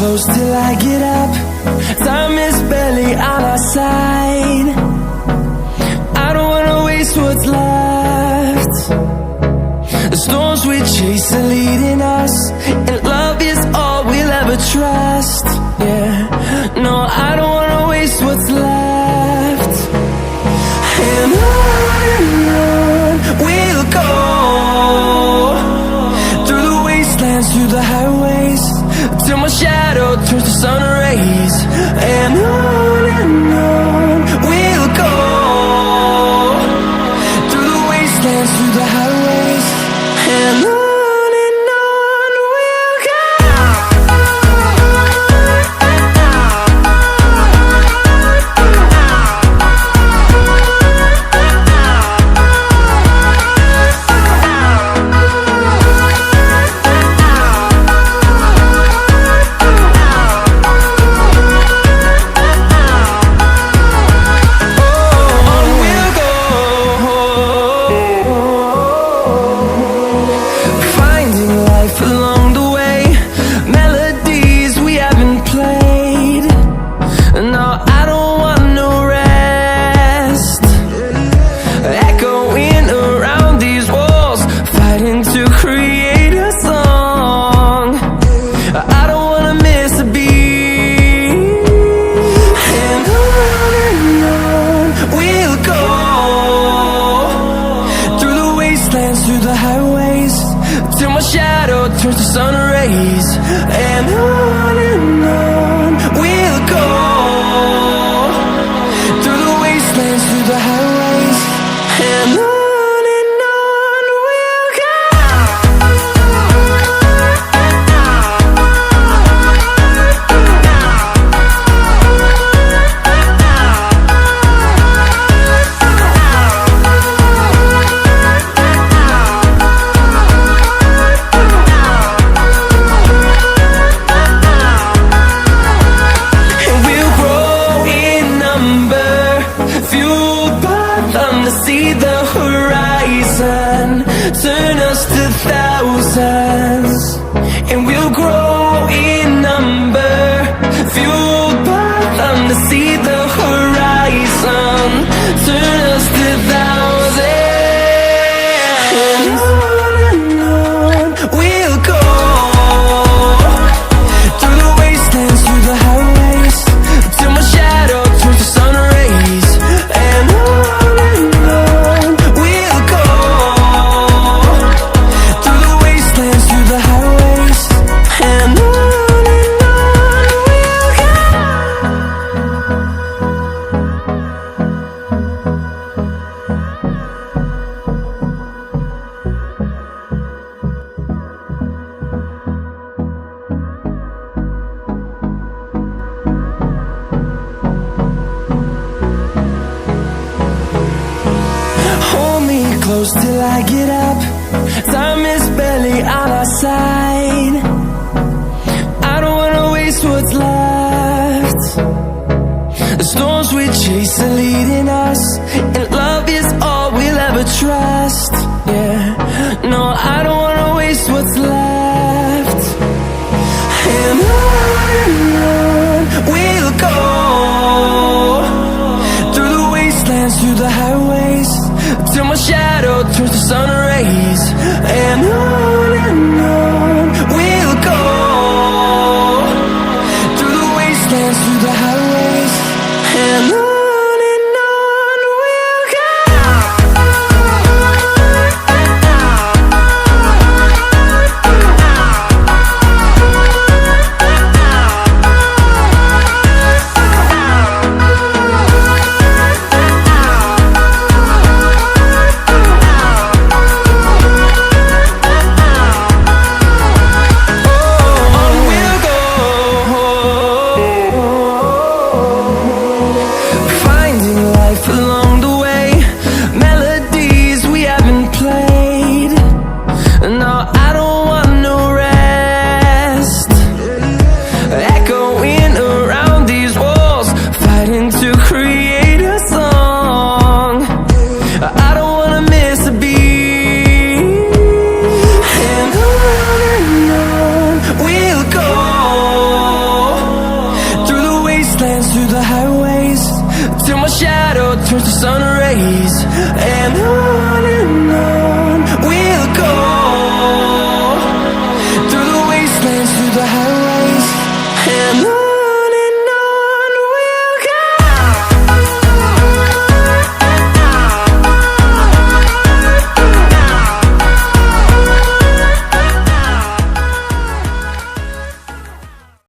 close till I get up. Time is barely on our side. I don't wanna waste what's left. The storms we chase are leading us, and love is all we'll ever trust. Yeah, no, I don't wanna waste what's left. And on we'll go, through the wastelands, through the highways, till my shadow turns to sun rays. And on we'll go, through the wastelands, through the highways, and on we'll go. Through the highways, till my shadow turns to sun rays. And on we'll go, through the wastelands, through the highways, and on we'll go. See the horizon, turn us to thousands, and we'll grow in number, fueled by them to see the horizon, turn us to thousands. And on we'll go, through the wastelands, through the highways, till my shadow turns to sun rays. And close till I get up. Time is barely on our side. I don't wanna waste what's left. The storms we chase are leading us, and love is all we'll ever trust. Yeah, no, I don't wanna waste what's left. And on we'll go, through the wastelands, through the highways, till my shadow turns to sun rays. And on we'll my shadow turns to sun rays, and